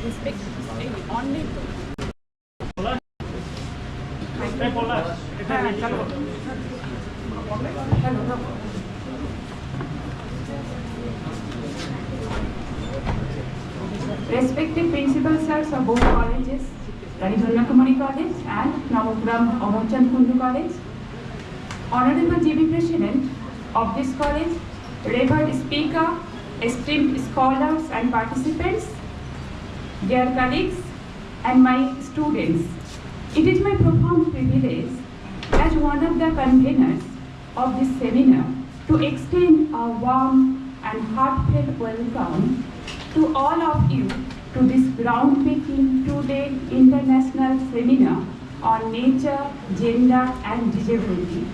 Respect only. Respected principal sirs of both colleges, Kumari College and Nabagram AmarChand Kundu College, Honorable GB President of this college, Revered Speaker, esteemed scholars and participants, dear colleagues and my students, it is my profound privilege as one of the conveners of this seminar to extend a warm and heartfelt welcome to all of you to this groundbreaking two-day international seminar on nature, gender and disability.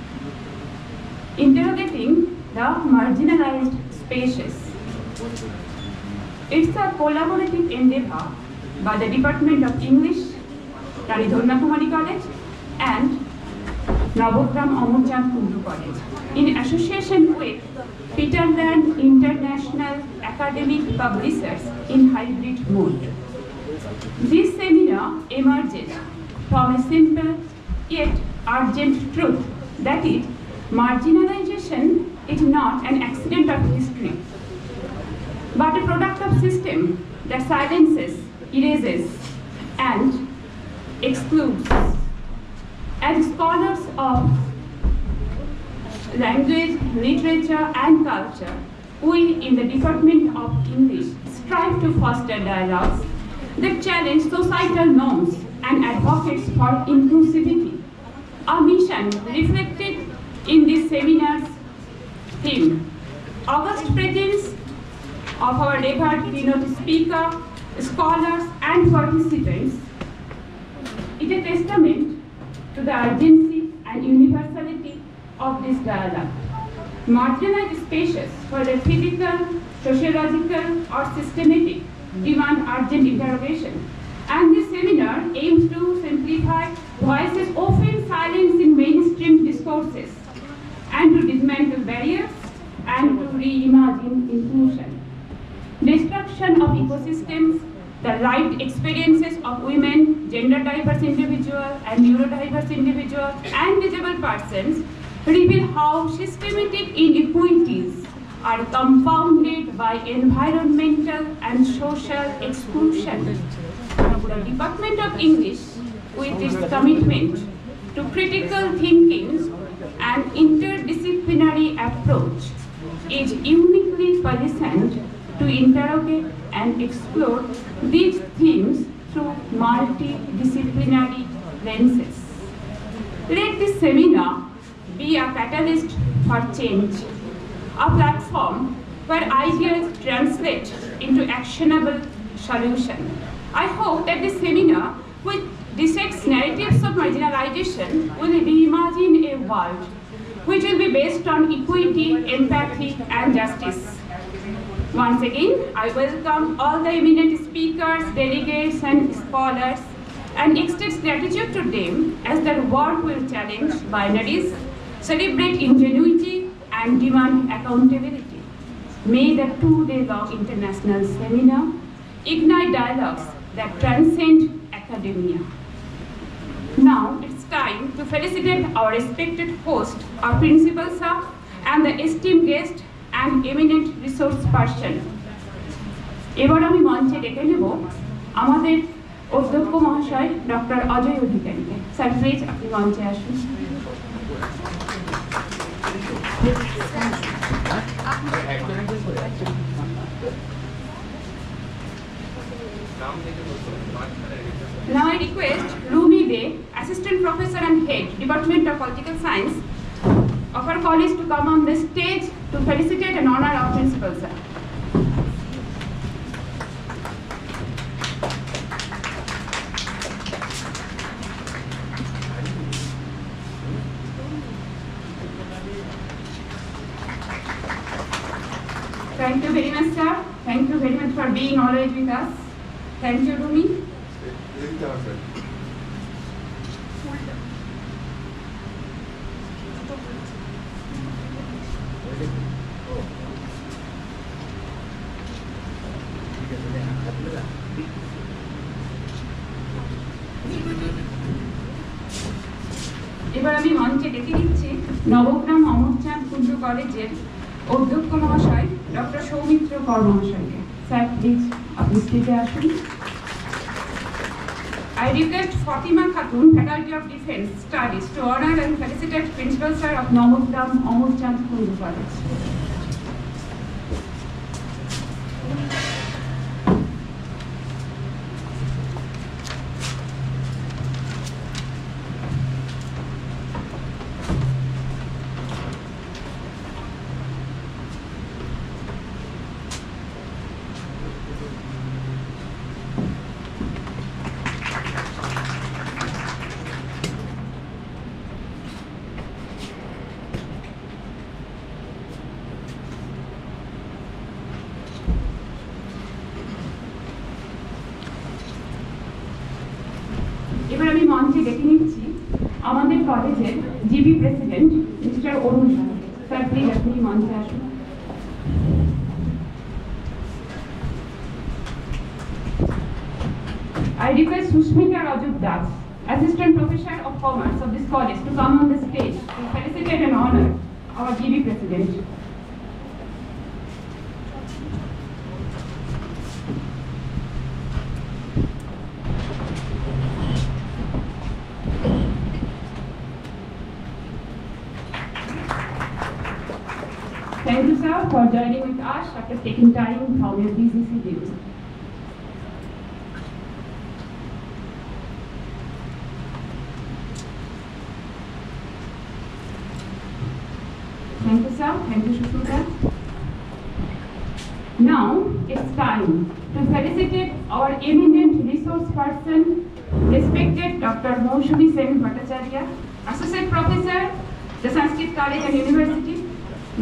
Interrogating the marginalized spaces. It's a collaborative endeavor by the Department of English, Dhanya College and Nabagram AmarChand Kundu College in association with Peterland International Academic Publishers in hybrid mode. This seminar emerges from a simple yet urgent truth, that is, marginalization is not an accident of history, but a product of system that silences, erases, and excludes. As scholars of language, literature, and culture, we in the Department of English strive to foster dialogues that challenge societal norms and advocates for inclusivity. Our mission reflected in this seminar's theme. August presence of our revered keynote speaker, scholars, and participants is a testament to the urgency and universality of this dialogue. Marginalized spaces, whether physical, sociological, or systematic, demand urgent interrogation. And this seminar aims to simplify voices often silenced in mainstream discourses and to dismantle barriers and to reimagine inclusion. Destruction of ecosystems, the lived experiences of women, gender diverse individuals, and neurodiverse individuals, and disabled persons reveal how systematic inequities are compounded by environmental and social exclusion. The Department of English, with its commitment to critical thinking and interdisciplinary approach, is uniquely positioned to interrogate and explore these themes through multidisciplinary lenses. Let this seminar be a catalyst for change, a platform where ideas translate into actionable solutions. I hope that this seminar, which dissects narratives of marginalization, will reimagine a world which will be based on equity, empathy, and justice. Once again, I welcome all the eminent speakers, delegates, and scholars, and extend gratitude to them as their work will challenge binaries, celebrate ingenuity, and demand accountability. May the two-day-long international seminar ignite dialogues that transcend academia. Now it's time to felicitate our respected host, our principal sir, and the esteemed guest and eminent resource person. এবার আমি মঞ্চে ডেকে নেব আমাদের অধ্যক্ষ মহাশয় doctor Ajay অধিকারীকে। Sir please আপনি মঞ্চে আসুন। Now I request Rumi Dey, Assistant Professor and Head, Department of Political Science of our college, to come on the stage to felicitate and honor our principal, sir. Thank you very much, sir. Thank you very much for being always with us. Thank you, Rumi. এবার আমি মঞ্চে ডেকে দিচ্ছি নবগ্রাম অমরচাঁদ কুন্ডু কলেজের অধ্যক্ষ মহাশয় doctor Soumitra কর মহাশয়কে। স্যার প্লিজ আপনি স্টেজে আসুন। I request Fatima Khatun, Faculty of Defence Studies, to honor and felicitate Principal Sir of Nabagram AmarChand Kundu College. এবার আমি মঞ্চে ডেকে নিচ্ছি আমাদের কলেজের জিবি প্রেসিডেন্ট মিস্টার অরুণ সাহাকে। স্যার প্লিজ আপনি মঞ্চে আসুন। I request Sushmita Rajut Das, Assistant Professor of Commerce of this college, to come on the stage to felicitate and honor our GB President. Thank you, sir, for joining with us after taking time from your busy schedule. Thank you, sir. Thank you, Sushmita. Now it's time to felicitate our eminent resource person, respected Dr. Moushumi Sen Bhattacharya, Associate Professor, the Sanskrit College and University.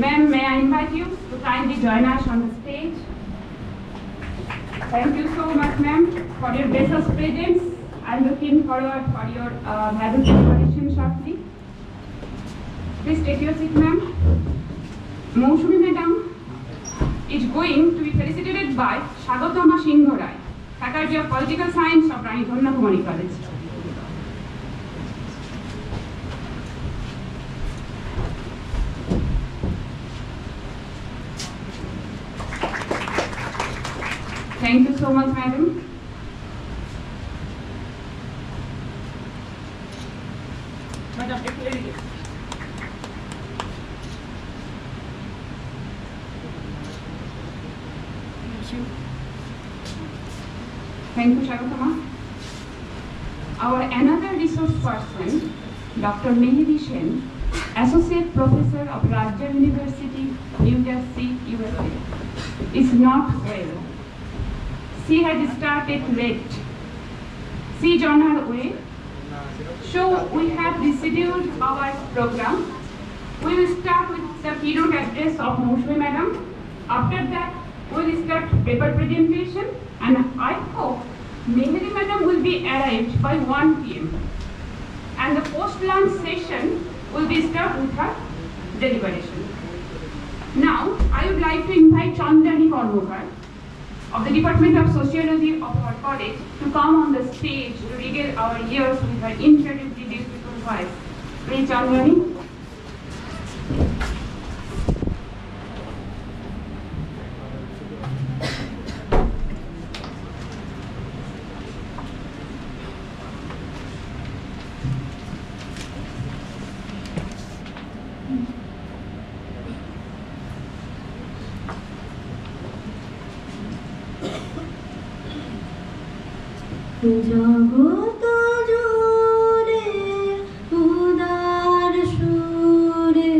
Ma'am, may I invite you to kindly join us on the stage. Thank you so much, ma'am, for your gracious presence. I'm looking forward for your valuable presentation shortly. Please take your seat, ma'am. Moushumi madam is going to be felicitated by Shagotama Singh Rai, Faculty of Political Science of Rani Kumari College. Thank you so much, madam. Madam, एक ले लीजिए। Thank you, Shagotama. Our another resource person, Dr. Mehdi Sen, Associate Professor of Rajya University, New Jersey, USA, is not well. She had started late. She is on her way. So we have rescheduled our program. We will start with the keynote address of Moushumi madam. After that, we will start paper presentation, and I hope Mehdi madam will be arrived by 1 p.m. And the post-lunch session will be start with her deliberation. Now, I would like to invite Chandani Kormokar of the Department of Sociology of our college to come on the stage to regale our ears with her incredibly beautiful voice. Please, Chandani. জগত জুড়ে উদার সুরে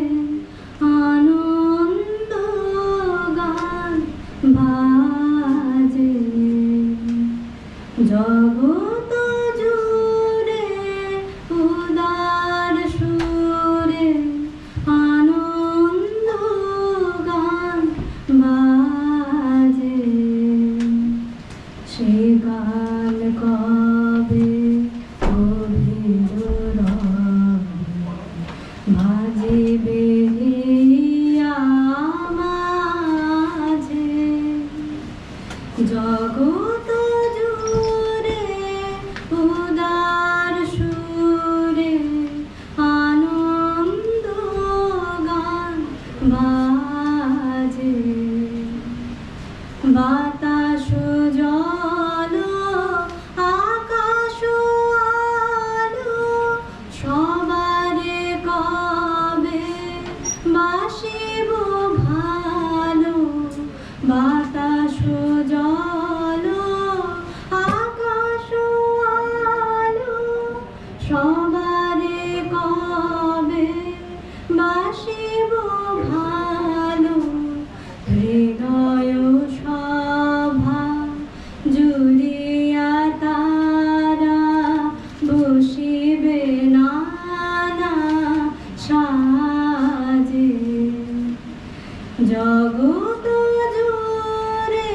আনন্দ গান বাজে জগত জুড়ে উদার সুরে আনন্দ গান বাজে সে গান কবে গভীর ভাজিবে মাঝে জগত জুড়ে উদার সুরে বাতাস জল আকাশ আলো সবারে কবে বাসিব ভালো বাতাস জল আকাশ আলো সবারে কবে বাসিব ভালো হৃদয় সভা জুড়িয়া তারা বসিবে নানা সাজে জগৎ জুড়ে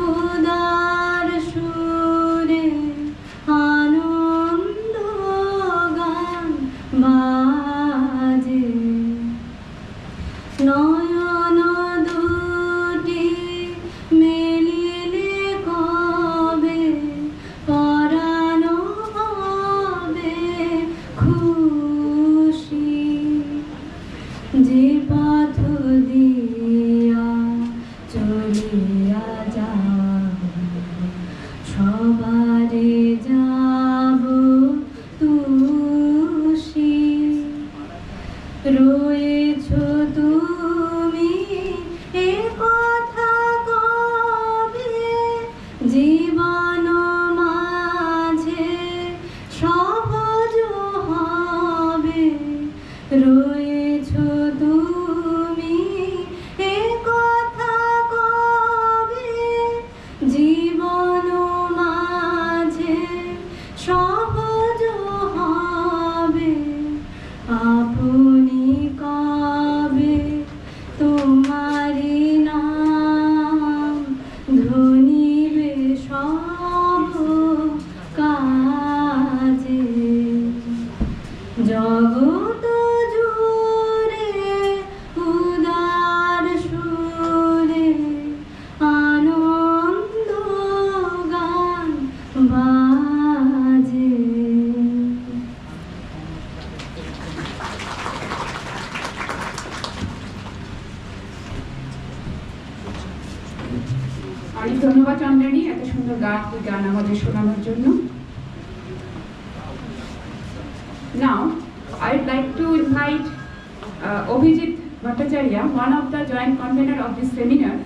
উদার সুরে আনন্দ গান বাজে নয়ন দুটি মেলিলে কবে পরাণ হবে খুশি যে পথ দিয়া চলিয়া যাব সবারে যাব তুষি রয়েছ তুমি এ কথা কবে জীবন মাঝে সহজ হবে রয়েছ তুমি এ কথা কবে জীবন মাঝে সহজ হবে আপনি কবে তোমারি নাম ধ্বনিবে সব কাজে জগৎ জুড়ে উদার সুরে আনন্দ গান বাজে অনেক ধন্যবাদ চন্দ্রানী এত সুন্দর গান আমাদের শোনানোর জন্য। Now, I'd like to invite Abhijit Bhattacharya, one of the joint convener of this seminar,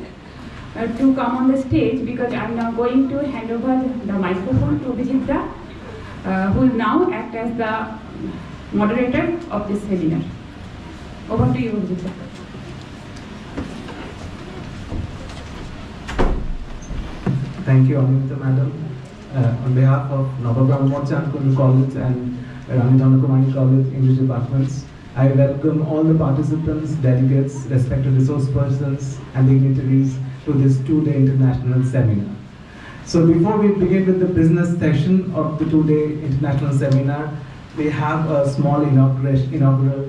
to come on the stage because I'm now going to hand over the microphone to Abhijit Da, who will now act as the moderator of this seminar. Over to you, Abhijit Da. Thank you, Amrita Madam. On behalf of Nabagram, AmarChand, Kundu College and Rani Kumari College English departments, I welcome all the participants, delegates, respected resource persons and dignitaries to this two-day international seminar. So before we begin with the business session of the two-day international seminar, we have a small inaugural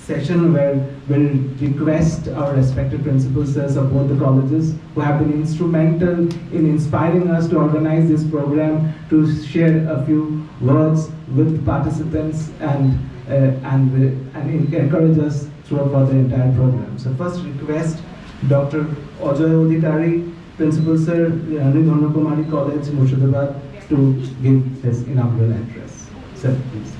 session where we'll request our respected principal sirs of both the colleges who have been instrumental in inspiring us to organize this program to share a few words with participants and encourage us throughout the entire program. So first request Dr. Ajoy Odhikari, Principal Sir, Rani Kumari College, Murshidabad, to give his inaugural address. Sir, please.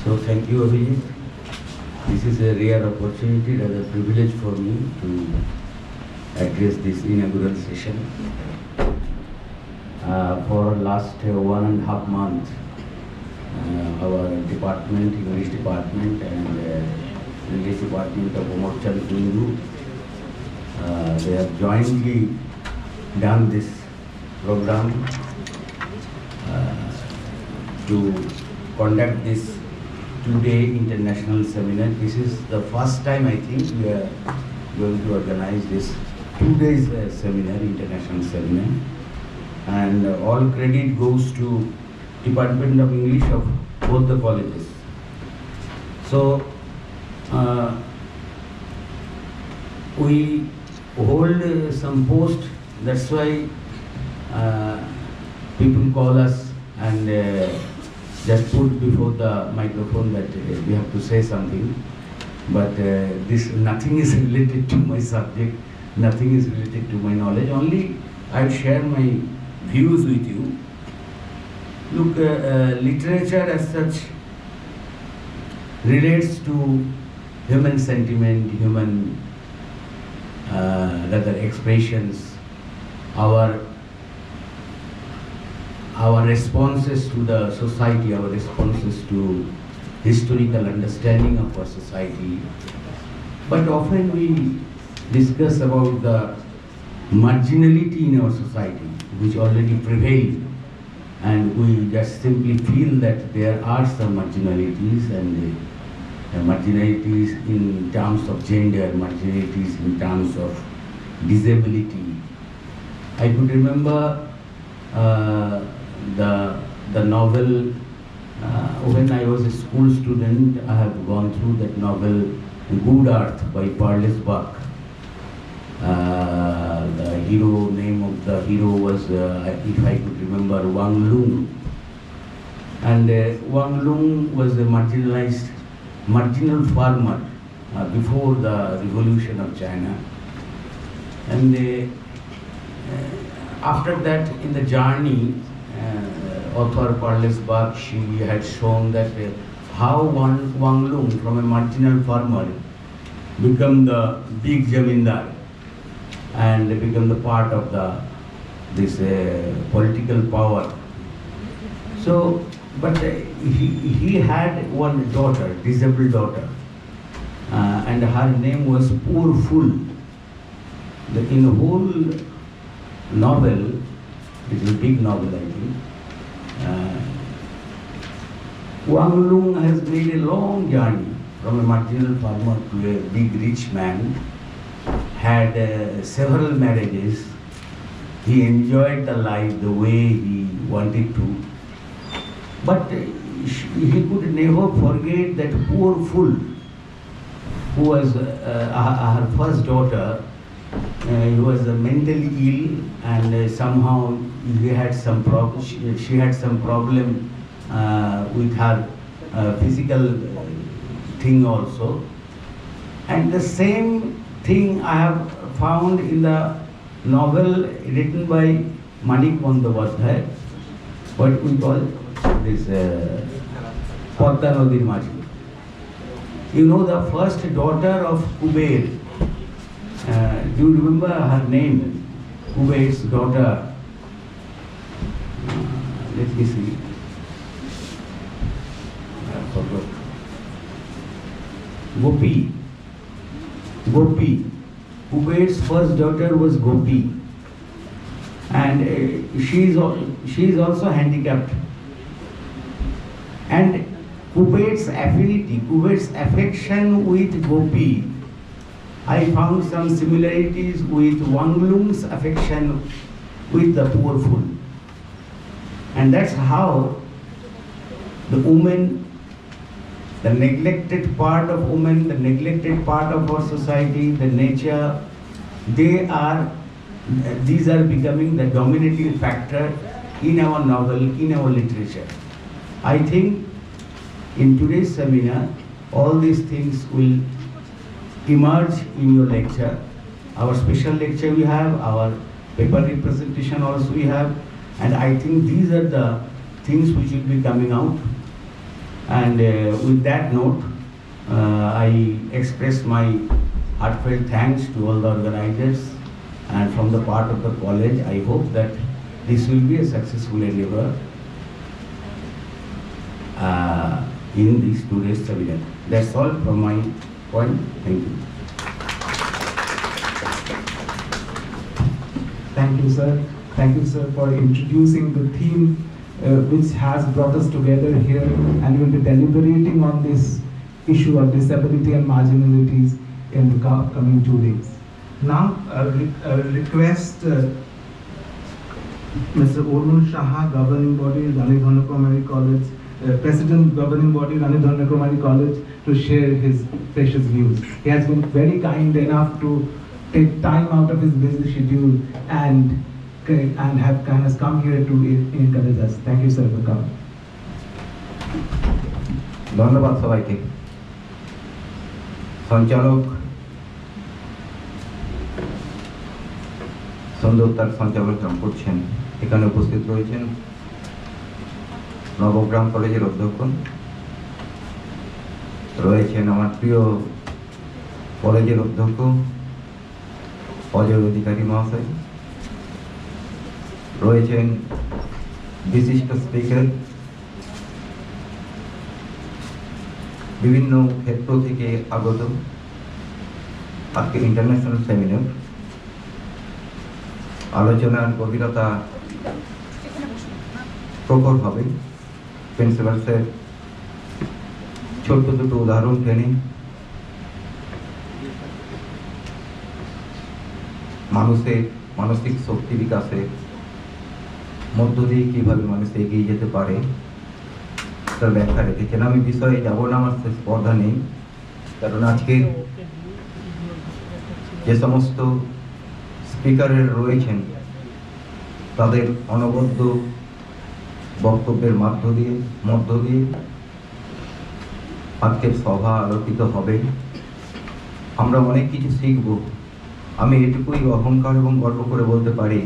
So thank you, Abhijit. This is a rare opportunity and a privilege for me to address this inaugural session. For last 1.5 months, our department, English department and English department of AmarChand Kundu, they have jointly done this program to conduct this two-day international seminar. This is the first time I think we are going to organize this 2 days seminar, international seminar, and all credit goes to Department of English of both the colleges. So we hold some post, that's why people call us and just put before the microphone that we have to say something. But this nothing is related to my subject, nothing is related to my knowledge. Only I share my views with you. Look, literature as such relates to human sentiment, human rather expressions, our responses to the society, our responses to historical understanding of our society. But often we discuss about the marginality in our society, which already prevail, and we just simply feel that there are some marginalities, and marginalities in terms of gender, marginalities in terms of disability. I could remember the novel, when I was a school student, I have gone through that novel, Good Earth by Parles Buck. The hero, name of the hero was, if I could remember, Wang Lung. And Wang Lung was a marginal farmer before the revolution of China. And after that, in the journey, author Parles Buck, she had shown that how Wang Lung, from a marginal farmer, become the big zamindar and become the part of this political power. So, but he had one daughter, disabled daughter, and her name was Poor Fool. In the whole novel, it is a big novel, I think, Wang Lung has made a long journey from a marginal farmer to a big rich man, had several marriages. He enjoyed the life the way he wanted to, but he could never forget that poor fool who was her first daughter. He was mentally ill, and somehow he had some she had some problem with her physical thing also. And the same thing I have found in the novel written by Manik Bandyopadhyay, what we call this Padma Nadir Maji. You know, the first daughter of Kuber, do you remember her name? Kuber's daughter. Let me see. I forgot. Gopi. Kuber's first daughter was Gopi, and she is also handicapped. And Kuber's affinity, Kuber's affection with Gopi, I found some similarities with Wang Lung's affection with the poor fool. And that's how the woman, the neglected part of women, the neglected part of our society, the nature, these are becoming the dominating factor in our novel, in our literature. I think in today's seminar, all these things will emerge in your lecture. Our special lecture we have, our paper representation also we have, and I think these are the things which will be coming out. And with that note, I express my heartfelt thanks to all the organizers, and from the part of the college, I hope that this will be a successful endeavor in this today's seminar. That's all from my point. Thank you. Thank you, sir. Thank you, sir, for introducing the theme which has brought us together here, and we will be deliberating on this issue of disability and marginalities in the coming 2 days. Now, I will request Mr. Ormun Shaha, Governing Body, Rani Kumari College, President, Governing Body, Rani Kumari College, to share his precious views. He has been very kind enough to take time out of his busy schedule and and has come here to encourage us. Thank you, sir, for coming. ধন্যবাদ সবাইকে। সঞ্চালক সুন্দর তার সঞ্চালক করছেন, এখানে উপস্থিত রয়েছেন নবগ্রাম কলেজের অধ্যক্ষ, রয়েছেন আমার প্রিয় কলেজের অধ্যক্ষ অজয় অধিকারী মহাশয়, রয়েছেন বিশিষ্ট স্পিকার, বিভিন্ন ক্ষেত্র থেকে আগত আজকে ইন্টারন্যাশনাল সেমিনার। আলোচনার গভীরতা প্রখর হবে। প্রিন্সিপাল স্যার ছোট্ট দুটো উদাহরণ টেনে মানুষের মানসিক শক্তি বিকাশের মধ্য দিয়ে কীভাবে মানুষ এগিয়ে যেতে পারে তার ব্যাখ্যা রেখেছেন। আমি বিষয়ে যাব না, আমার সে স্পর্ধা নেই, কারণ আজকে যে সমস্ত স্পিকারের রয়েছেন তাদের অনবদ্য বক্তব্যের মধ্য দিয়ে আজকের সভা আলোকিত হবে। আমরা অনেক কিছু শিখব। আমি এটুকুই অহংকার এবং গর্ব করে বলতে পারি,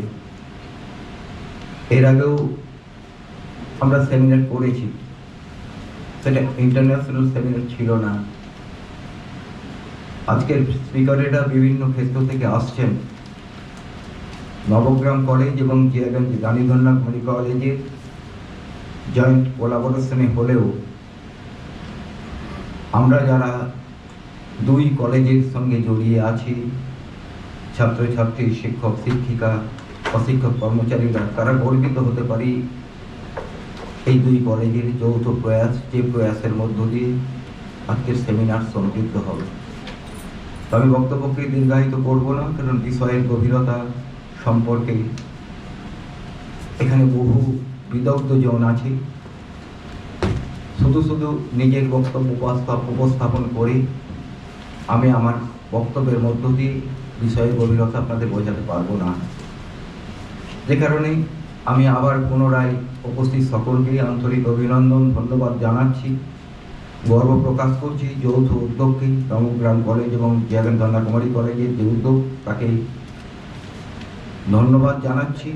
এর আগেও আমরা সেমিনার করেছি, সেটা ইন্টারন্যাশনাল সেমিনার ছিল না। আজকের স্পিকারেরা বিভিন্ন ক্ষেত্র থেকে আসছেন। নবগ্রাম কলেজ এবং রানী ধন্যা কুমারী কলেজের জয়েন্ট কোলাবোরেশনে হলেও আমরা যারা দুই কলেজের সঙ্গে জড়িয়ে আছি, ছাত্রছাত্রী, শিক্ষক শিক্ষিকা, অশিক্ষক কর্মচারীরা, তারা গর্বিত হতে পারি এই দুই কলেজের যৌথ প্রয়াস, যে প্রয়াসের মধ্য দিয়ে আজকের সেমিনার সমৃদ্ধ হবে। আমি বক্তব্যকে দীর্ঘায়িত করব না, কারণ বিষয়ের গভীরতা সম্পর্কে এখানে বহু বিদগ্ধ জন আছে। শুধু নিজের বক্তব্য উপস্থাপন করে আমি আমার বক্তব্যের মধ্য দিয়ে বিষয়ের গভীরতা আপনাদের বোঝাতে পারবো না, যে কারণে আমি আবার পুনরায় উপস্থিত সকলকে আন্তরিক অভিনন্দন, ধন্যবাদ জানাচ্ছি। গর্ব প্রকাশ করছি যৌথ উদ্যোগকে, নবগ্রাম কলেজ এবং ধন্যা কুমারী কলেজের যে উদ্যোগ, তাকে ধন্যবাদ জানাচ্ছি।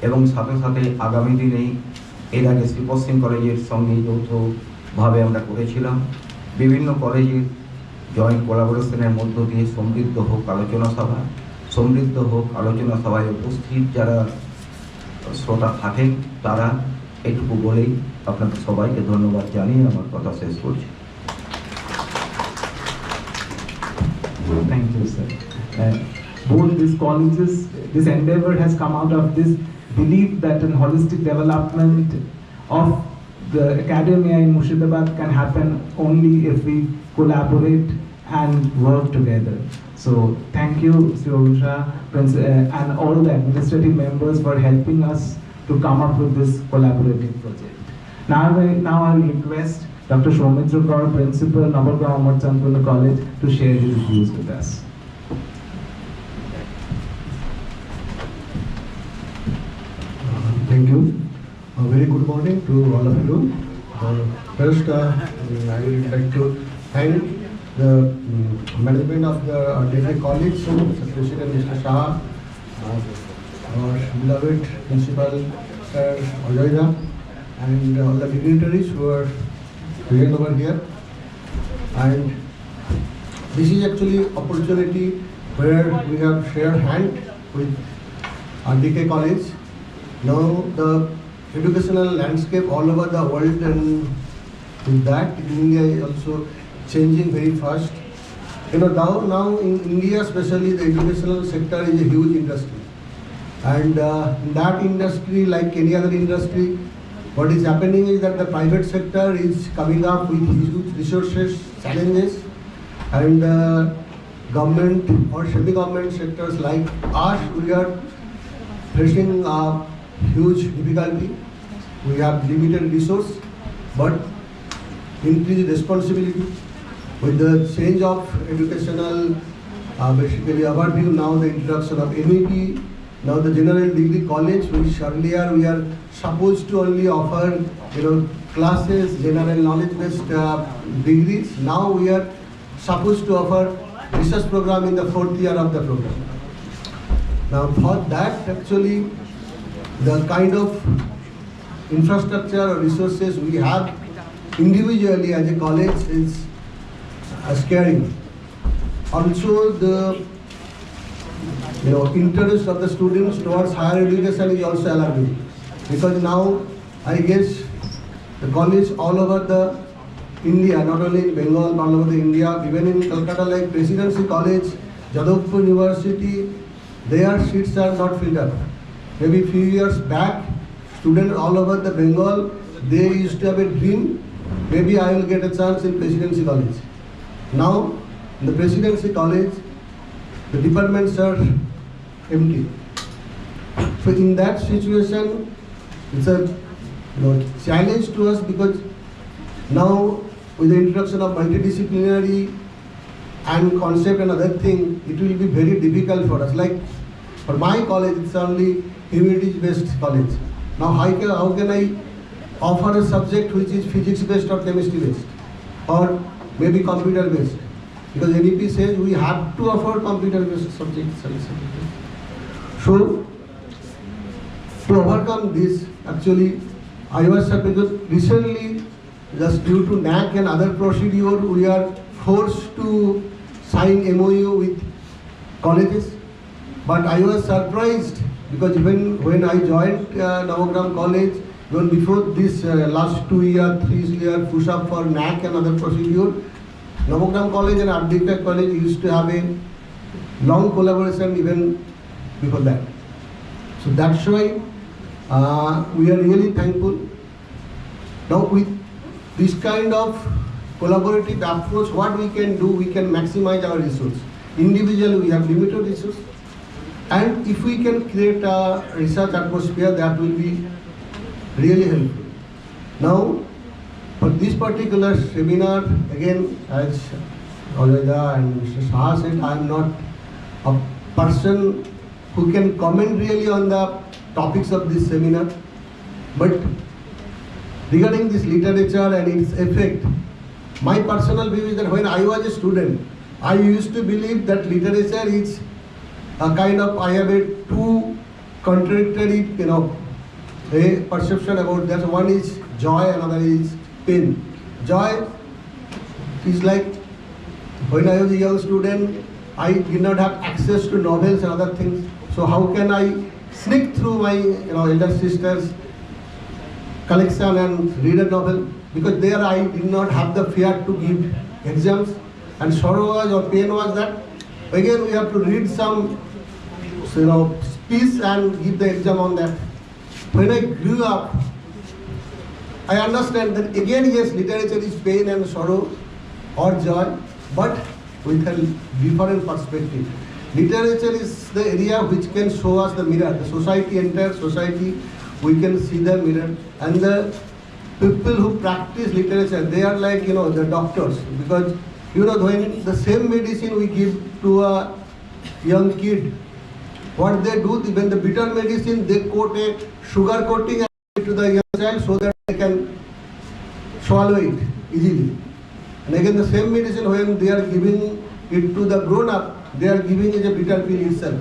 এবং সাথে সাথে আগামী দিনে এর আগে শ্রী পশ্চিম কলেজের সঙ্গে যৌথভাবে আমরা করেছিলাম। বিভিন্ন কলেজের জয়েন্ট কোলাবোরেশনের মধ্য দিয়ে সমৃদ্ধ হোক আলোচনা সভায় উপস্থিত যারা শ্রোতা থাকেন, তারা এটুকু বলেই আপনাদের সবাইকে ধন্যবাদ জানিয়ে আমার কথা শেষ করছি। Thank you, sir. Both these colleges, this endeavor has come out of this belief that a holistic development of the academia in Murshidabad can happen only if we collaborate and work together. So thank you, Sri Orusha, and all the administrative members for helping us to come up with this collaborative project. Now I will request Dr. Soumitra Kaur, Principal, Nabagram AmarChand College, to share his views with us. Thank you. A very good morning to all of you. First, I would like to thank the management of the DK College, Mr. President Mr. Shah, our beloved Principal Sir Ajoyda, and all the dignitaries who are present over here. And this is actually opportunity where we have shared hand with our DK College. Now the educational landscape all over the world, and with that in India is also changing very fast. You know, now in India especially, the educational sector is a huge industry, and in that industry, like any other industry, what is happening is that the private sector is coming up with huge resources, challenges, and government or semi-government sectors like us, we are facing huge difficulty. We have limited resource, but increased responsibility. With the change of educational basically overview, now the introduction of MEP Now the general degree college, which earlier we are supposed to only offer, classes, general knowledge-based degrees. Now we are supposed to offer research program in the 4th year of the program. Now for that, actually, the kind of infrastructure or resources we have individually as a college is scary. Also, the interest of the students towards higher education is also alarming, because now I guess the college all over the India, not only in Bengal, all over the India, even in Calcutta, like Presidency College, Jadavpur University, their seats are not filled up. Maybe a few years back, students all over the Bengal, they used to have a dream, maybe I will get a chance in Presidency College. Now, in the Presidency College, the departments are empty. So in that situation, it's a challenge to us, because now with the introduction of multidisciplinary and concept and other thing, it will be very difficult for us. Like for my college, it's only humanities-based college. Now how can I offer a subject which is physics-based or chemistry-based, or maybe computer-based? Because NEP says we have to offer computer-based subjects. So to overcome this, actually, I was because recently, just due to NAC and other procedure, we are forced to sign MOU with colleges. But I was surprised, because even when I joined Nabagram College, even before this last 2 year, 3 year push up for NAC and other procedure, Nabagram College and RDK College used to have a long collaboration even before that. So that's why we are really thankful. Now with this kind of collaborative approach, what we can do, we can maximize our resource. Individually, we have limited resource. And if we can create a research atmosphere, that will be really helpful. Now, for this particular seminar, again, as Ajoya and Mr. Saha said, I am not a person who can comment really on the topics of this seminar. But regarding this literature and its effect, my personal view is that when I was a student, I used to believe that literature is a kind of, I have a two contradictory, a perception about that. One is joy, another is pain. Joy is like, when I was a young student, I did not have access to novels and other things. So how can I sneak through my elder sister's collection and read a novel? Because there I did not have the fear to give exams. And sorrow was or pain was that again we have to read some piece and give the exam on that. When I grew up, I understand that again, yes, literature is pain and sorrow or joy, but with a different perspective. Literature is the area which can show us the mirror. The society, entire society, we can see the mirror. And the people who practice literature, they are like, the doctors. Because, when the same medicine we give to a young kid, what they do, when the bitter medicine, they coat a sugar coating to the young child so that they can swallow it easily. And again, the same medicine, when they are giving it to the grown-up, they are giving it a bitter pill itself.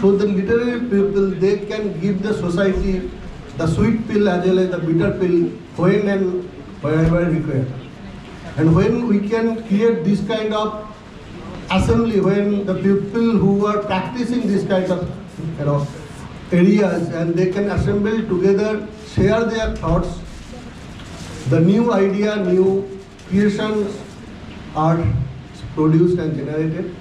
So the literary people, they can give the society the sweet pill as well as the bitter pill when and wherever required. And when we can create this kind of assembly, when the people who are practicing this kind of areas, and they can assemble together, share their thoughts, the new idea, new creations are produced and generated.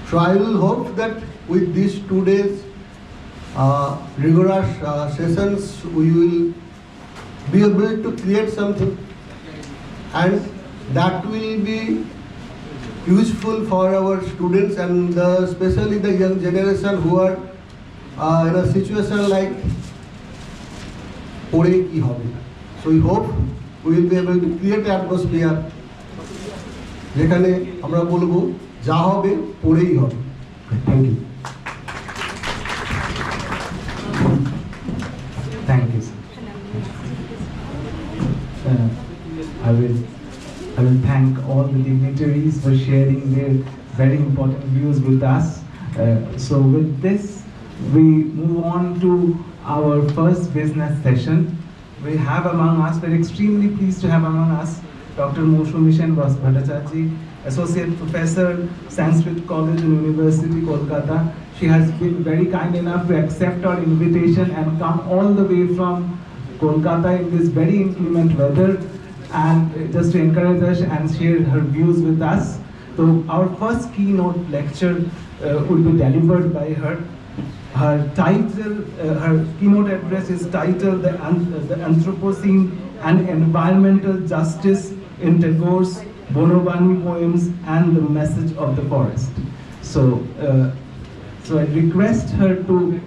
So I will hope that with these 2 days rigorous sessions, we will be able to create something, and that will be useful for our students and especially the young generation who are in a situation like pore ki hobe. So we hope we will be able to create an atmosphere যেখানে আমরা বলবো যা হবে পড়েই হবে। Thank you. the dignitaries for sharing their very important views with us. So with this, we move on to our first business session. We have among us, we're extremely pleased to have among us Dr. Moshumishen Bhattacharjee, Associate Professor, Sanskrit College and University, Kolkata. She has been very kind enough to accept our invitation and come all the way from Kolkata in this very inclement weather, and just to encourage us and share her views with us. So our first keynote lecture will be delivered by her. Her title, her keynote address is titled The Anthropocene and Environmental Justice in Tagore's Bonobani Poems and the Message of the Forest. So, so I request her to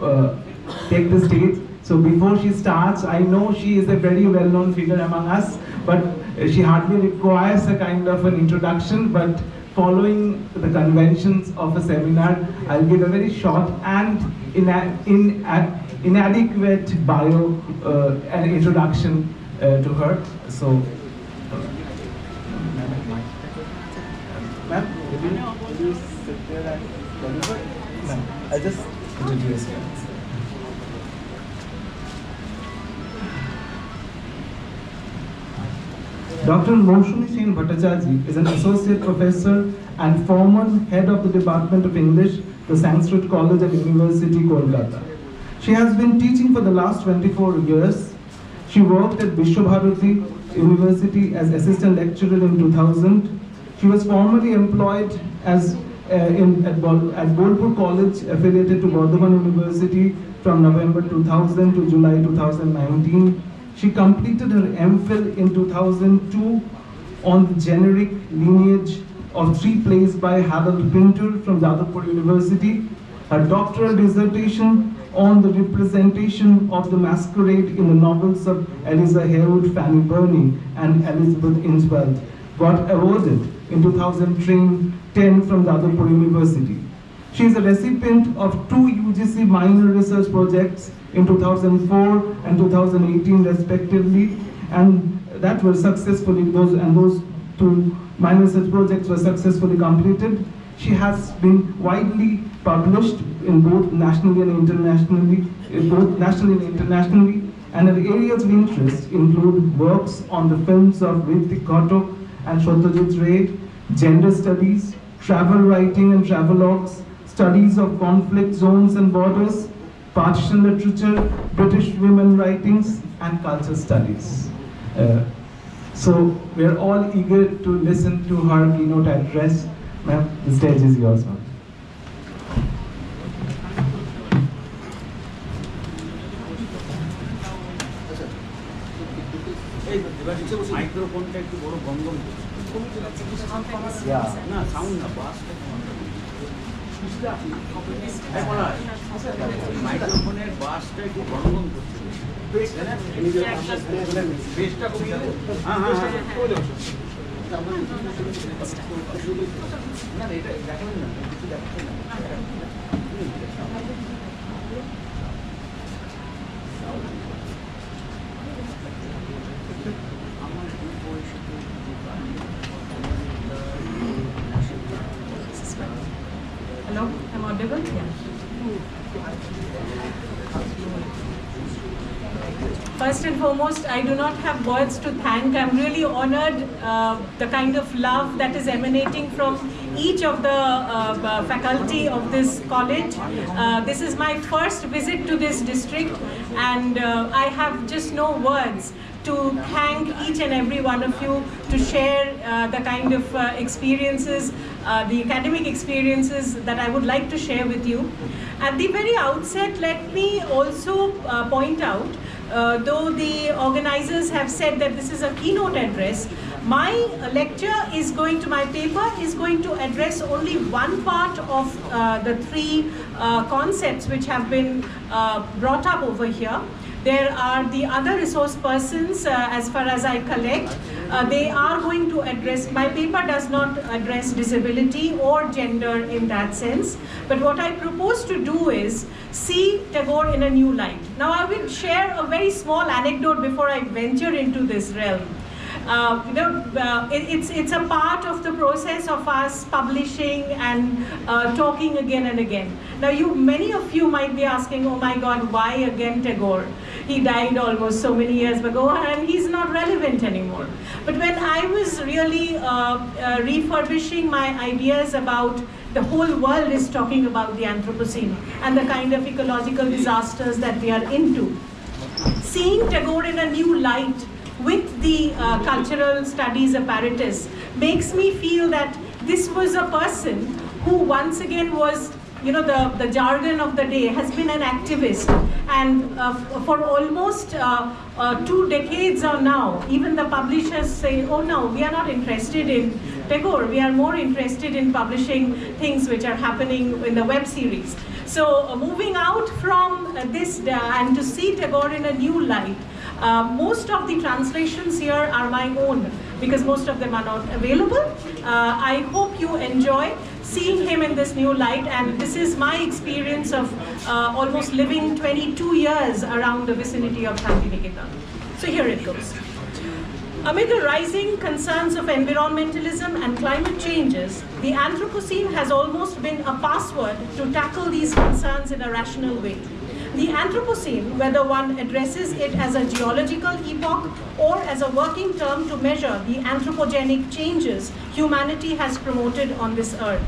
take the stage. So before she starts, I know she is a very well-known figure among us, but she hardly requires a kind of an introduction, but following the conventions of a seminar, I'll give a very short and inadequate bio and introduction to her. So, ma'am, will you sit there and deliver? Ma'am, I'll just introduce you. Dr. Moshumishen Bhattacharjee is an associate professor and former head of the Department of English, the Sanskrit College at University, Kolkata. She has been teaching for the last 24 years. She worked at Vishwabharati University as assistant lecturer in 2000. She was formerly employed as at Bolpur College, affiliated to Bardhaman University, from November 2000 to July 2019. She completed her MPhil in 2002 on the generic lineage of 3 plays by Harold Pinter from Jadavpur University. Her doctoral dissertation on the representation of the masquerade in the novels of Eliza Haywood, Fanny Burney, and Elizabeth Inchbald got awarded in 2010 from Jadavpur University. She is a recipient of 2 UGC minor research projects in 2004 and 2018 respectively, and that were successfully, those 2 minor research projects were successfully completed. She has been widely published in both nationally and internationally, and her areas of interest include works on the films of Ritik Ghatak and Satyajit Ray, gender studies, travel writing and travelogues, studies of conflict zones and borders, partition literature, British women writings, and culture studies. So we are all eager to listen to her keynote address. Ma'am, the stage is yours, ma'am. মাইক্রোফোনটা একটু বড় গমগম না sound না বাসটা মাইক্রোফোনের বাসটা একটু গমগম করছে বেসটা কমিয়ে হ্যাঁ হ্যাঁ না এটা দেখাবেন না কিছু দেখাবেন না Hello, I'm audible? Yeah. First and foremost, I do not have words to thank. I'm really honored the kind of love that is emanating from each of the faculty of this college. This is my first visit to this district, and I have just no words to thank each and every one of you to share the kind of experiences, the academic experiences that I would like to share with you. At the very outset, let me also point out, though the organizers have said that this is a keynote address, my lecture is going to, my paper is going to address only one part of the 3 concepts which have been brought up over here. There are the other resource persons, as far as I collect, they are going to address, my paper does not address disability or gender in that sense, but what I propose to do is see Tagore in a new light. Now I will share a very small anecdote before I venture into this realm. It's a part of the process of us publishing and talking again and again. Now, many of you might be asking, oh my God, why again Tagore? He died almost so many years ago and he's not relevant anymore. But when I was really refurbishing my ideas about the whole world is talking about the Anthropocene and the kind of ecological disasters that we are into, seeing Tagore in a new light with the cultural studies apparatus makes me feel that this was a person who once again was, the jargon of the day, has been an activist. And for almost 2 decades or now, even the publishers say, oh no, we are not interested in Tagore, we are more interested in publishing things which are happening in the web series. So moving out from this and to see Tagore in a new light, most of the translations here are my own because most of them are not available. I hope you enjoy seeing him in this new light, and this is my experience of almost living 22 years around the vicinity of Shantiniketan. So here it goes. Amid the rising concerns of environmentalism and climate changes, the Anthropocene has almost been a password to tackle these concerns in a rational way. The Anthropocene, whether one addresses it as a geological epoch or as a working term to measure the anthropogenic changes humanity has promoted on this earth,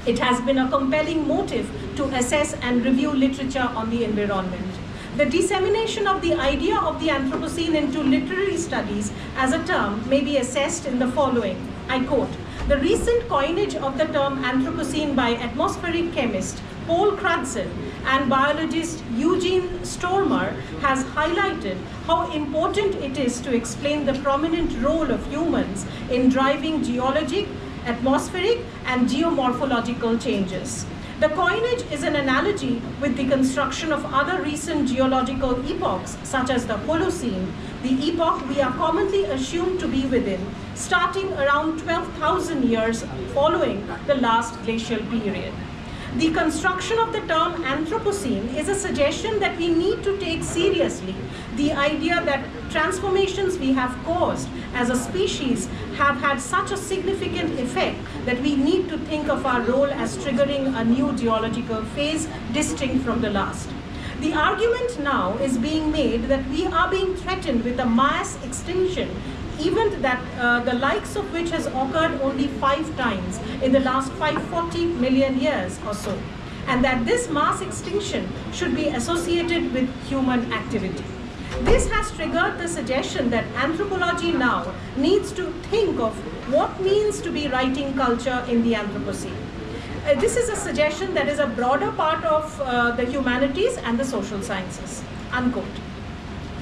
it has been a compelling motive to assess and review literature on the environment. The dissemination of the idea of the Anthropocene into literary studies as a term may be assessed in the following. I quote, "The recent coinage of the term Anthropocene by atmospheric chemist Paul Crutzen and biologist Eugene Stormer has highlighted how important it is to explain the prominent role of humans in driving geologic, atmospheric, and geomorphological changes. The coinage is an analogy with the construction of other recent geological epochs, such as the Holocene, the epoch we are commonly assumed to be within, starting around 12,000 years following the last glacial period. The construction of the term Anthropocene is a suggestion that we need to take seriously the idea that transformations we have caused as a species have had such a significant effect that we need to think of our role as triggering a new geological phase distinct from the last. The argument now is being made that we are being threatened with a mass extinction, event that the likes of which has occurred only 5 times in the last 540 million years or so, and that this mass extinction should be associated with human activity. This has triggered the suggestion that anthropology now needs to think of what means to be writing culture in the Anthropocene. This is a suggestion that is a broader part of the humanities and the social sciences, unquote.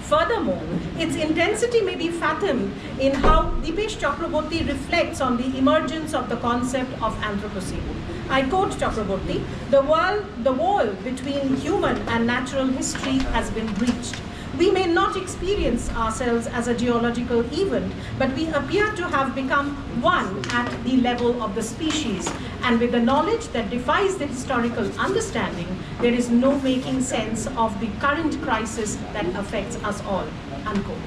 Furthermore, its intensity may be fathomed in how Dipesh Chakraborty reflects on the emergence of the concept of Anthropocene. I quote Chakraborty, the wall between human and natural history has been breached. We may not experience ourselves as a geological event, but we appear to have become one at the level of the species, and with the knowledge that defies the historical understanding, there is no making sense of the current crisis that affects us all, unquote.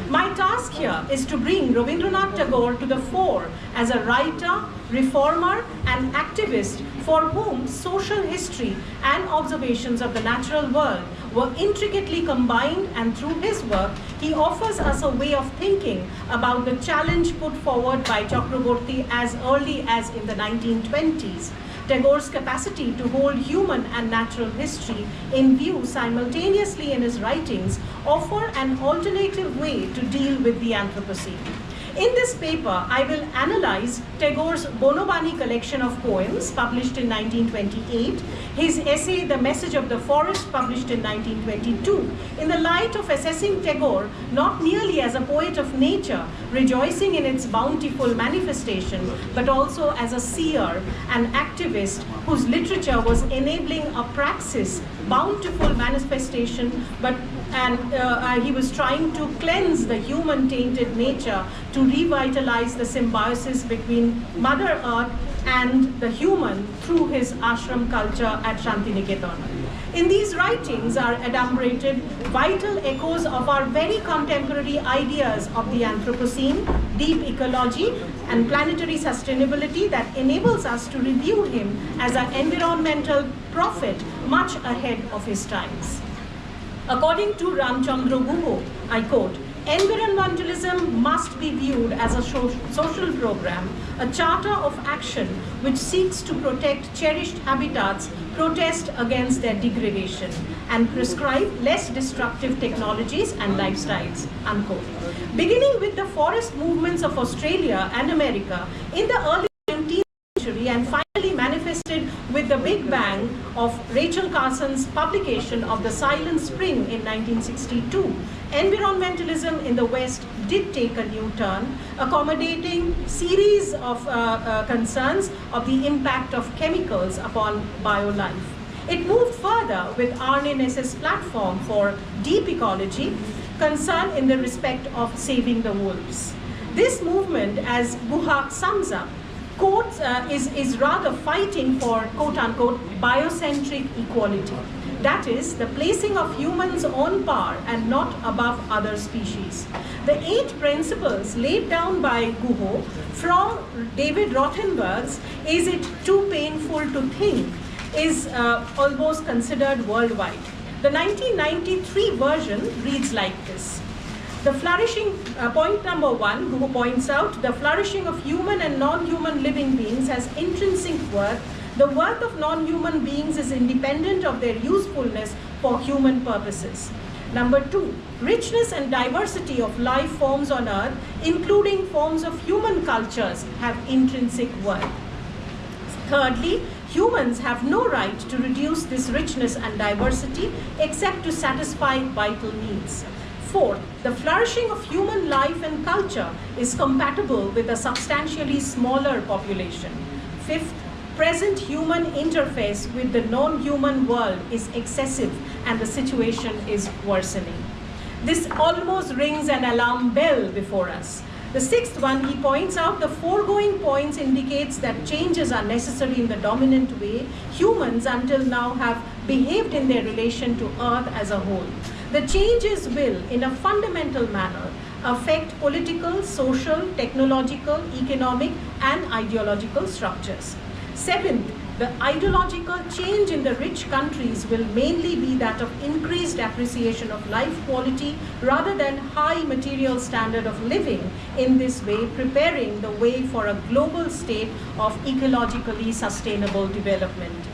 My task here is to bring Rabindranath Tagore to the fore as a writer, reformer, and activist for whom social history and observations of the natural world were intricately combined, and through his work, he offers us a way of thinking about the challenge put forward by Chakraborty as early as in the 1920s. Tagore's capacity to hold human and natural history in view simultaneously in his writings offer an alternative way to deal with the Anthropocene. In this paper, I will analyze Tagore's Bonobani collection of poems, published in 1928, his essay The Message of the Forest, published in 1922, in the light of assessing Tagore not merely as a poet of nature, rejoicing in its bountiful manifestation, but also as a seer, an activist whose literature was enabling a praxis, bountiful manifestation, and he was trying to cleanse the human-tainted nature to revitalize the symbiosis between Mother Earth and the human through his ashram culture at Shantiniketan. In these writings are adumbrated vital echoes of our very contemporary ideas of the Anthropocene, deep ecology, and planetary sustainability that enables us to review him as an environmental prophet much ahead of his times. According to Ramchandra Guha, I quote, "Environmentalism must be viewed as a social program, a charter of action which seeks to protect cherished habitats, protest against their degradation, and prescribe less destructive technologies and lifestyles," unquote. Beginning with the forest movements of Australia and America in the early 19th century and finally manifested with the Big Bang of Rachel Carson's publication of The Silent Spring in 1962, environmentalism in the West did take a new turn, accommodating series of concerns of the impact of chemicals upon biolife. It moved further with RNS's platform for deep ecology, concern in the respect of saving the wolves. This movement, as Guha sums up, quotes, is rather fighting for quote-unquote biocentric equality. That is, the placing of humans on par and not above other species. The 8 principles laid down by Guha from David Rothenberg's "Is It Too Painful to Think?" is almost considered worldwide. The 1993 version reads like this. The flourishing, point number 1, Guha points out, the flourishing of human and non-human living beings has intrinsic worth. The worth of non-human beings is independent of their usefulness for human purposes. Number 2, richness and diversity of life forms on earth, including forms of human cultures, have intrinsic worth. Thirdly, humans have no right to reduce this richness and diversity except to satisfy vital needs. Fourth, the flourishing of human life and culture is compatible with a substantially smaller population. Fifth, present human interface with the non-human world is excessive and the situation is worsening. This almost rings an alarm bell before us. The 6th one, he points out the foregoing points indicates that changes are necessary in the dominant way humans until now have behaved in their relation to Earth as a whole. The changes will, in a fundamental manner, affect political, social, technological, economic, and ideological structures. 7th, the ideological change in the rich countries will mainly be that of increased appreciation of life quality rather than high material standard of living, in this way preparing the way for a global state of ecologically sustainable development.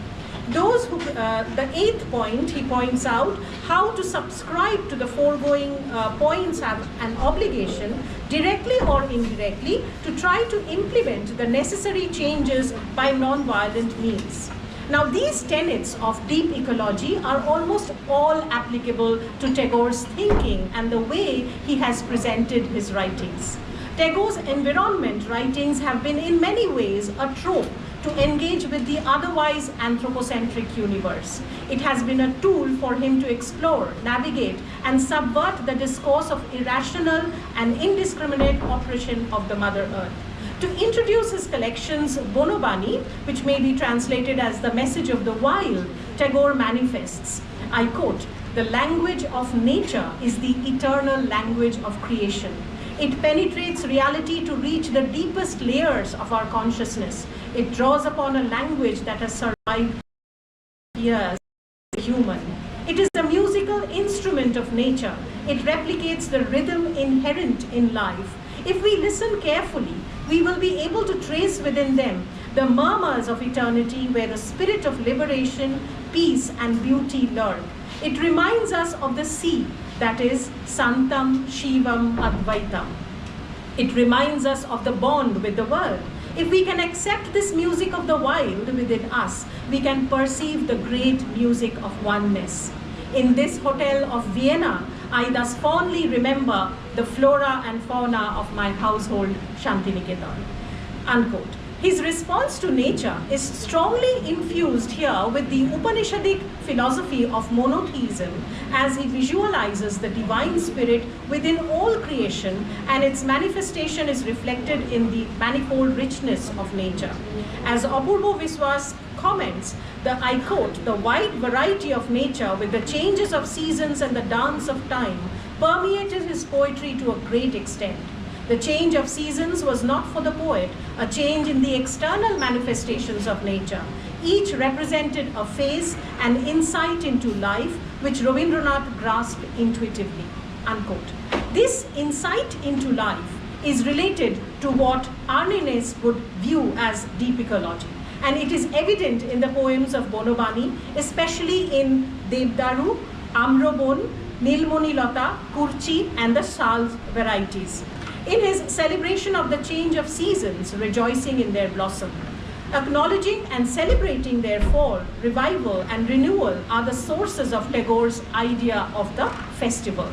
Those who, the 8th point, he points out how to subscribe to the foregoing points have an obligation, directly or indirectly, to try to implement the necessary changes by non-violent means. Now, these tenets of deep ecology are almost all applicable to Tagore's thinking and the way he has presented his writings. Tagore's environment writings have been in many ways a trope to engage with the otherwise anthropocentric universe. It has been a tool for him to explore, navigate, and subvert the discourse of irrational and indiscriminate oppression of the Mother Earth. To introduce his collections, Bonobani, which may be translated as the message of the wild, Tagore manifests, I quote, "The language of nature is the eternal language of creation. It penetrates reality to reach the deepest layers of our consciousness. It draws upon a language that has survived years as human. It is a musical instrument of nature. It replicates the rhythm inherent in life. If we listen carefully, we will be able to trace within them the murmurs of eternity where the spirit of liberation, peace, and beauty lurk. It reminds us of the sea, that is, Santam, Shivam, Advaitam. It reminds us of the bond with the world. If we can accept this music of the wild within us, we can perceive the great music of oneness. In this hotel of Vienna, I thus fondly remember the flora and fauna of my household, Shantiniketan." Unquote. His response to nature is strongly infused here with the Upanishadic philosophy of monotheism as he visualizes the divine spirit within all creation, and its manifestation is reflected in the manifold richness of nature. As Apurva Viswas comments, I quote, "The wide variety of nature with the changes of seasons and the dance of time permeated his poetry to a great extent. The change of seasons was not for the poet a change in the external manifestations of nature. Each represented a phase and insight into life which Rabindranath grasped intuitively," unquote. This insight into life is related to what Arnines would view as deep ecology. And it is evident in the poems of Bonobani, especially in Devdaru, Amrobon, Nilmonilata, Kurchi, and the Shal varieties. In his celebration of the change of seasons, rejoicing in their blossom, acknowledging and celebrating their fall, revival, and renewal are the sources of Tagore's idea of the festival.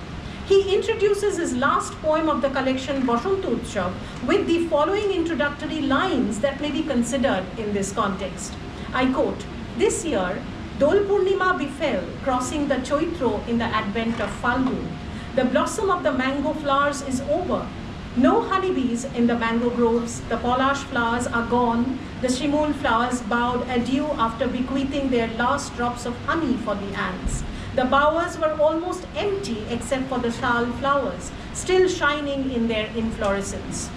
He introduces his last poem of the collection, Basantutsav, with the following introductory lines that may be considered in this context. I quote, "This year, Dol Purnima befell, crossing the Choitro in the advent of Falgun. The blossom of the mango flowers is over. No honeybees in the mango groves, the polash flowers are gone, the shimul flowers bowed adieu after bequeathing their last drops of honey for the ants. The bowers were almost empty except for the shal flowers, still shining in their inflorescence.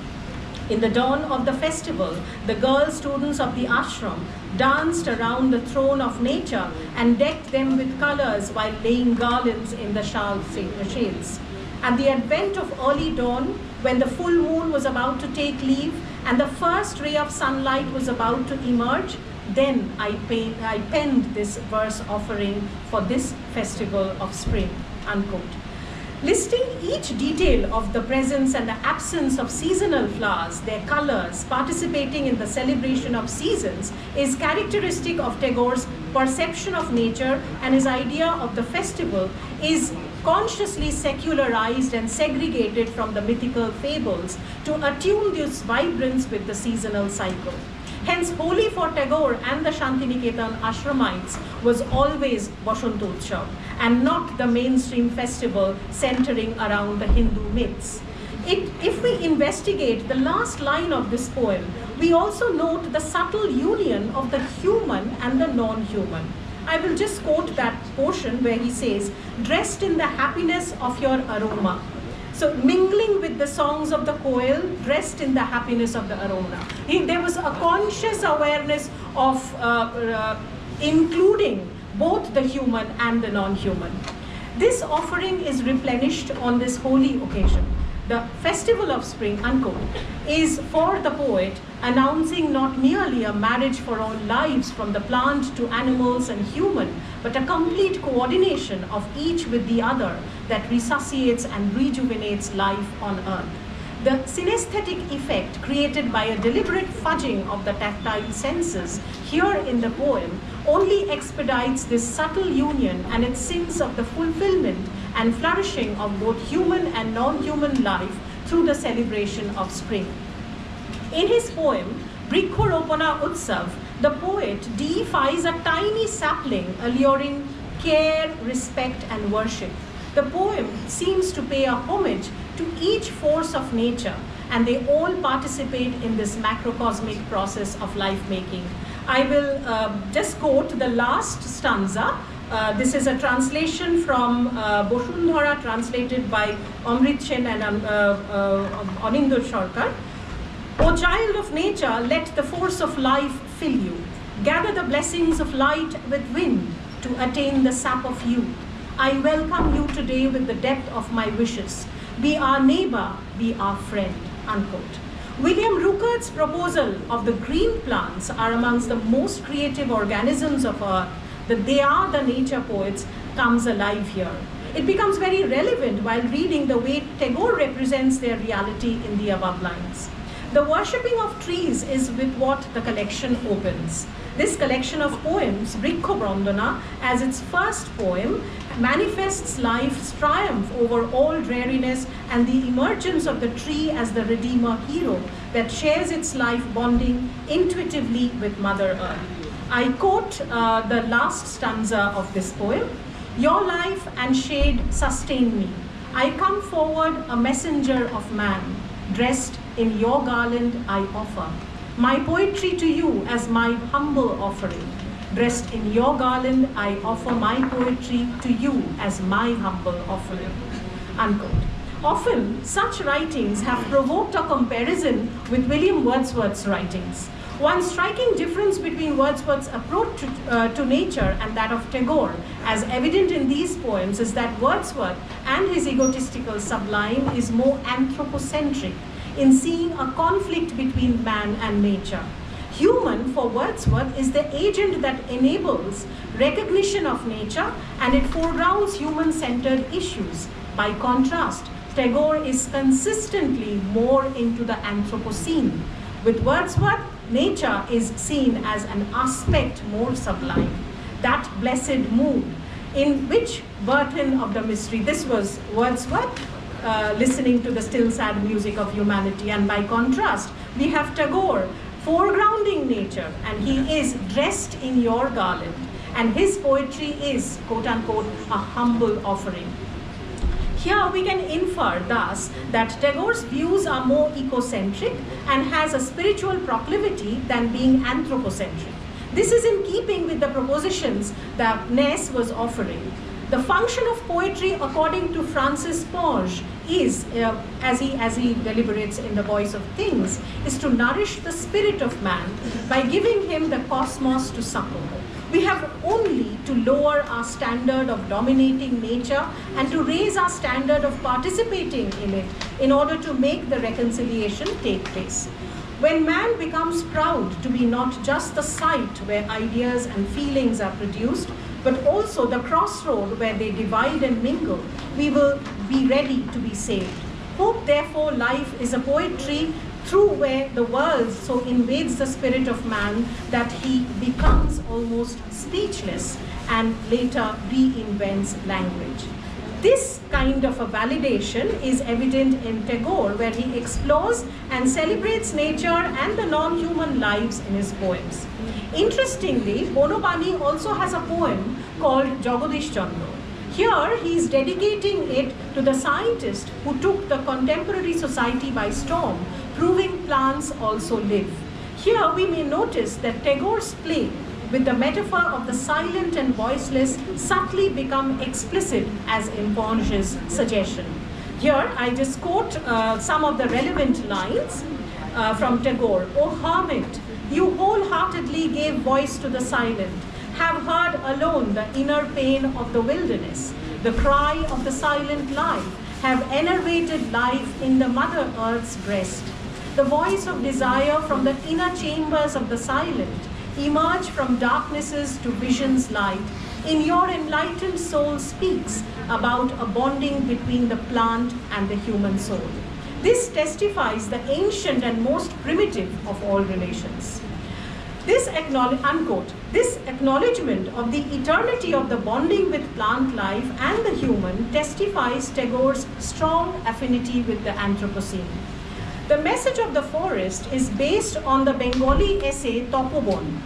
In the dawn of the festival, the girl students of the ashram danced around the throne of nature and decked them with colors while laying garlands in the shal shades. At the advent of early dawn, when the full moon was about to take leave and the first ray of sunlight was about to emerge, then I penned this verse offering for this festival of spring," unquote. Listing each detail of the presence and the absence of seasonal flowers, their colors, participating in the celebration of seasons is characteristic of Tagore's perception of nature, and his idea of the festival is consciously secularized and segregated from the mythical fables to attune this vibrance with the seasonal cycle. Hence, Holi for Tagore and the Shantiniketan Ashramites was always Basantutsav and not the mainstream festival centering around the Hindu myths. If we investigate the last line of this poem, we also note the subtle union of the human and the non-human. I will just quote that portion where he says, "Dressed in the happiness of your aroma." So mingling with the songs of the koel, dressed in the happiness of the aroma. There was a conscious awareness of including both the human and the non-human. This offering is replenished on this holy occasion. The festival of spring, unquote, is for the poet announcing not merely a marriage for all lives from the plant to animals and human, but a complete coordination of each with the other that resuscitates and rejuvenates life on earth. The synesthetic effect created by a deliberate fudging of the tactile senses here in the poem only expedites this subtle union and its sense of the fulfillment and flourishing of both human and non-human life through the celebration of spring. In his poem, Brikhoropana Utsav, the poet deifies a tiny sapling alluring care, respect, and worship. The poem seems to pay a homage to each force of nature, and they all participate in this macrocosmic process of life-making. I will just quote the last stanza. This is a translation from Boshundhara, translated by Amrit Sen and Anindur Sarkar. "O child of nature, let the force of life fill you. Gather the blessings of light with wind to attain the sap of youth. I welcome you today with the depth of my wishes. Be our neighbor, be our friend," unquote. William Ruckert's proposal of the green plants are amongst the most creative organisms of Earth, that they are the nature poets, comes alive here. It becomes very relevant while reading the way Tagore represents their reality in the above lines. The worshipping of trees is with what the collection opens. This collection of poems, Brikho Brandana, as its first poem, manifests life's triumph over all dreariness and the emergence of the tree as the redeemer hero that shares its life bonding intuitively with Mother Earth. I quote the last stanza of this poem. Your life and shade sustain me. I come forward a messenger of man. Dressed in your garland I offer my poetry to you as my humble offering. Dressed in your garland I offer my poetry to you as my humble offering. Unquote. Often such writings have provoked a comparison with William Wordsworth's writings. One striking difference between Wordsworth's approach to nature and that of Tagore, as evident in these poems, is that Wordsworth and his egotistical sublime is more anthropocentric in seeing a conflict between man and nature. Human, for Wordsworth, is the agent that enables recognition of nature, and it foregrounds human-centered issues. By contrast, Tagore is consistently more into the Anthropocene. With Wordsworth, nature is seen as an aspect more sublime, that blessed mood in which burden of the mystery. This was Wordsworth listening to the still sad music of humanity, and by contrast we have Tagore foregrounding nature, and he is dressed in your garland, and his poetry is, quote unquote, a humble offering. Here we can infer thus that Tagore's views are more ecocentric and has a spiritual proclivity than being anthropocentric. This is in keeping with the propositions that Ness was offering. The function of poetry, according to Francis Ponge, is, as he deliberates in The Voice of Things, is to nourish the spirit of man by giving him the cosmos to suckle. We have only to lower our standard of dominating nature and to raise our standard of participating in it in order to make the reconciliation take place. When man becomes proud to be not just the site where ideas and feelings are produced, but also the crossroad where they divide and mingle, we will be ready to be saved. Hope, therefore, life is a poetry through where the world so invades the spirit of man that he becomes almost speechless and later reinvents language. This kind of a validation is evident in Tagore, where he explores and celebrates nature and the non-human lives in his poems. Interestingly, Bonobani also has a poem called Jagadish Chandra. Here he is dedicating it to the scientist who took the contemporary society by storm, proving plants also live. Here we may notice that Tagore's play with the metaphor of the silent and voiceless subtly become explicit, as in Ponge's suggestion. Here I just quote some of the relevant lines from Tagore. O hermit, you wholeheartedly gave voice to the silent, have heard alone the inner pain of the wilderness, the cry of the silent life, have enervated life in the Mother Earth's breast. The voice of desire from the inner chambers of the silent emerge from darknesses to vision's light. In your enlightened soul speaks about a bonding between the plant and the human soul. This testifies the ancient and most primitive of all relations. This acknowledgement of the eternity of the bonding with plant life and the human testifies Tagore's strong affinity with the Anthropocene. The message of the forest is based on the Bengali essay Topobon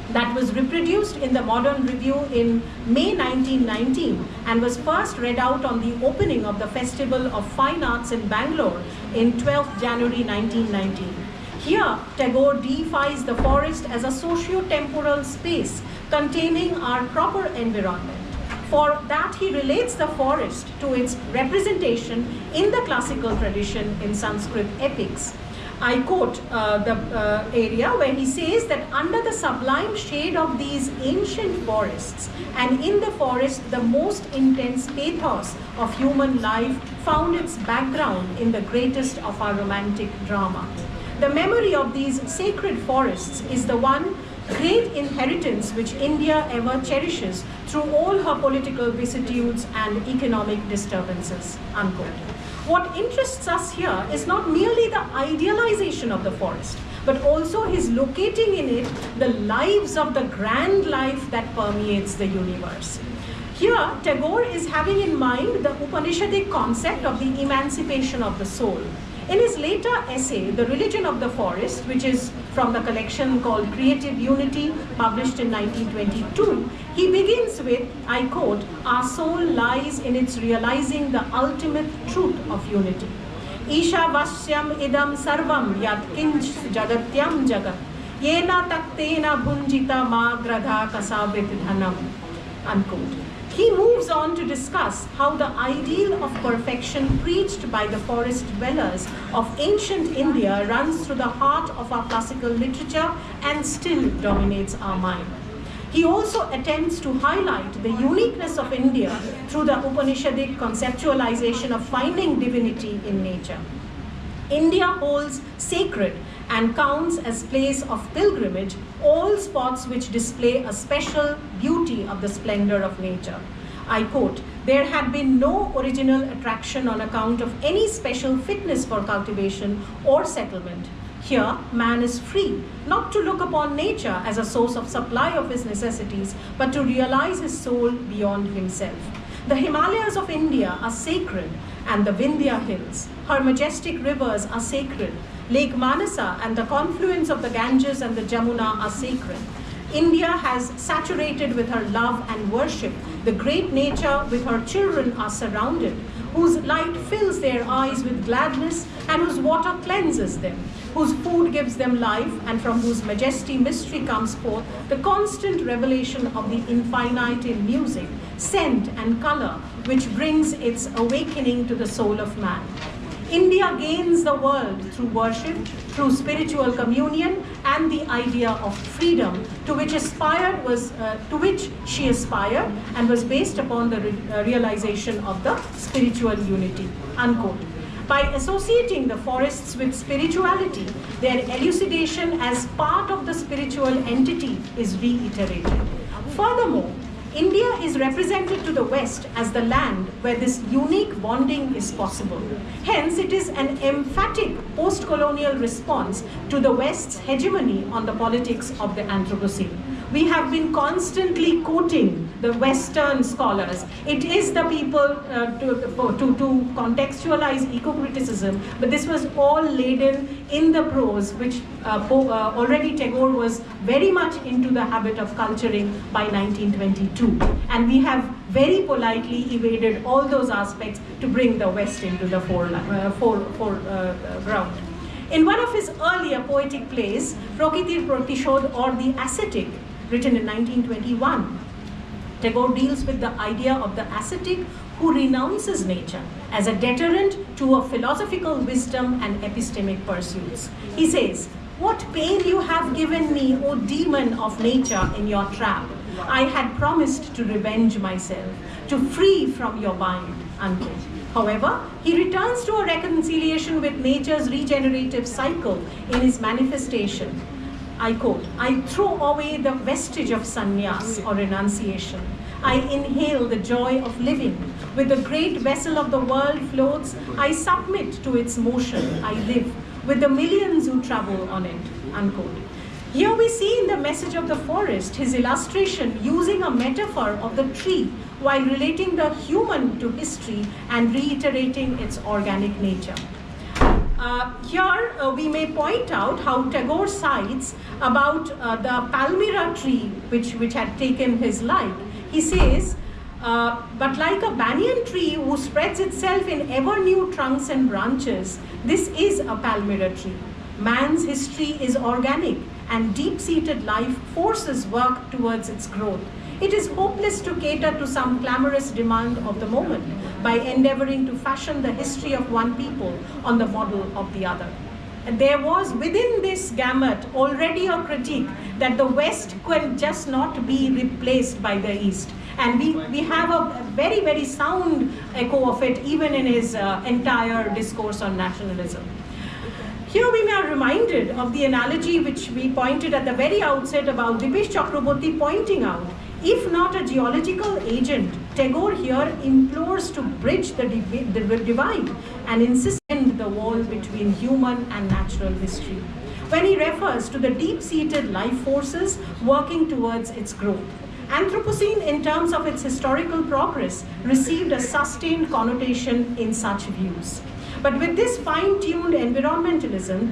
that was reproduced in the Modern Review in May 1919 and was first read out on the opening of the Festival of Fine Arts in Bangalore in 12th January 1919. Here, Tagore deifies the forest as a socio-temporal space containing our proper environment. For that, he relates the forest to its representation in the classical tradition in Sanskrit epics. I quote the area where he says that under the sublime shade of these ancient forests and in the forest the most intense pathos of human life found its background in the greatest of our romantic drama. The memory of these sacred forests is the one great inheritance which India ever cherishes through all her political vicissitudes and economic disturbances, unquote. What interests us here is not merely the idealization of the forest, but also his locating in it the lives of the grand life that permeates the universe. Here, Tagore is having in mind the Upanishadic concept of the emancipation of the soul. In his later essay, The Religion of the Forest, which is from the collection called Creative Unity, published in 1922, he begins with, I quote, "Our soul lies in its realizing the ultimate truth of unity. Isha vasyam idam sarvam yat kinch jagatyam jagat, yena taktena bhunjita ma gradha kasabit dhanam," unquote. He moves on to discuss how the ideal of perfection preached by the forest dwellers of ancient India runs through the heart of our classical literature and still dominates our mind. He also attempts to highlight the uniqueness of India through the Upanishadic conceptualization of finding divinity in nature. India holds sacred and counts as place of pilgrimage all spots which display a special beauty of the splendor of nature. I quote, "There had been no original attraction on account of any special fitness for cultivation or settlement. Here, man is free, not to look upon nature as a source of supply of his necessities, but to realize his soul beyond himself. The Himalayas of India are sacred, and the Vindhya hills. Her majestic rivers are sacred. Lake Manasa and the confluence of the Ganges and the Jamuna are sacred. India has saturated with her love and worship. The great nature with her children are surrounded, whose light fills their eyes with gladness and whose water cleanses them, whose food gives them life and from whose majesty mystery comes forth the constant revelation of the infinite in music, scent and color, which brings its awakening to the soul of man. India gains the world through worship, through spiritual communion, and the idea of freedom, to which she aspired, and was based upon the realization of the spiritual unity." Unquote. By associating the forests with spirituality, their elucidation as part of the spiritual entity is reiterated. Furthermore, India is represented to the West as the land where this unique bonding is possible. Hence, it is an emphatic post-colonial response to the West's hegemony on the politics of the Anthropocene. We have been constantly quoting the Western scholars. It is the people to contextualize eco-criticism, but this was all laden in the prose, which already Tagore was very much into the habit of culturing by 1922. And we have very politely evaded all those aspects to bring the West into the foreground. In one of his earlier poetic plays, Prakitir Pratishod, or The Ascetic, written in 1921, Tagore deals with the idea of the ascetic who renounces nature as a deterrent to a philosophical wisdom and epistemic pursuits. He says, "What pain you have given me, O demon of nature, in your trap. I had promised to revenge myself, to free from your bind." Unquote. However, he returns to a reconciliation with nature's regenerative cycle in his manifestation. I quote, "I throw away the vestige of sannyas or renunciation. I inhale the joy of living. With the great vessel of the world floats, I submit to its motion. I live with the millions who travel on it." Unquote. Here we see in the message of the forest his illustration using a metaphor of the tree while relating the human to history and reiterating its organic nature. Here we may point out how Tagore cites about the Palmyra tree which had taken his life. He says, "But like a banyan tree who spreads itself in ever new trunks and branches, this is a Palmyra tree. Man's history is organic, and deep-seated life forces work towards its growth. It is hopeless to cater to some clamorous demand of the moment by endeavoring to fashion the history of one people on the model of the other." And there was within this gamut already a critique that the West could just not be replaced by the East. And we have a very, very sound echo of it even in his entire discourse on nationalism. Here we are reminded of the analogy which we pointed at the very outset about Dipesh Chakraborty pointing out. If not a geological agent, Tagore here implores to bridge the divide and insists on the wall between human and natural history, when he refers to the deep-seated life forces working towards its growth. Anthropocene, in terms of its historical progress, received a sustained connotation in such views. But with this fine-tuned environmentalism,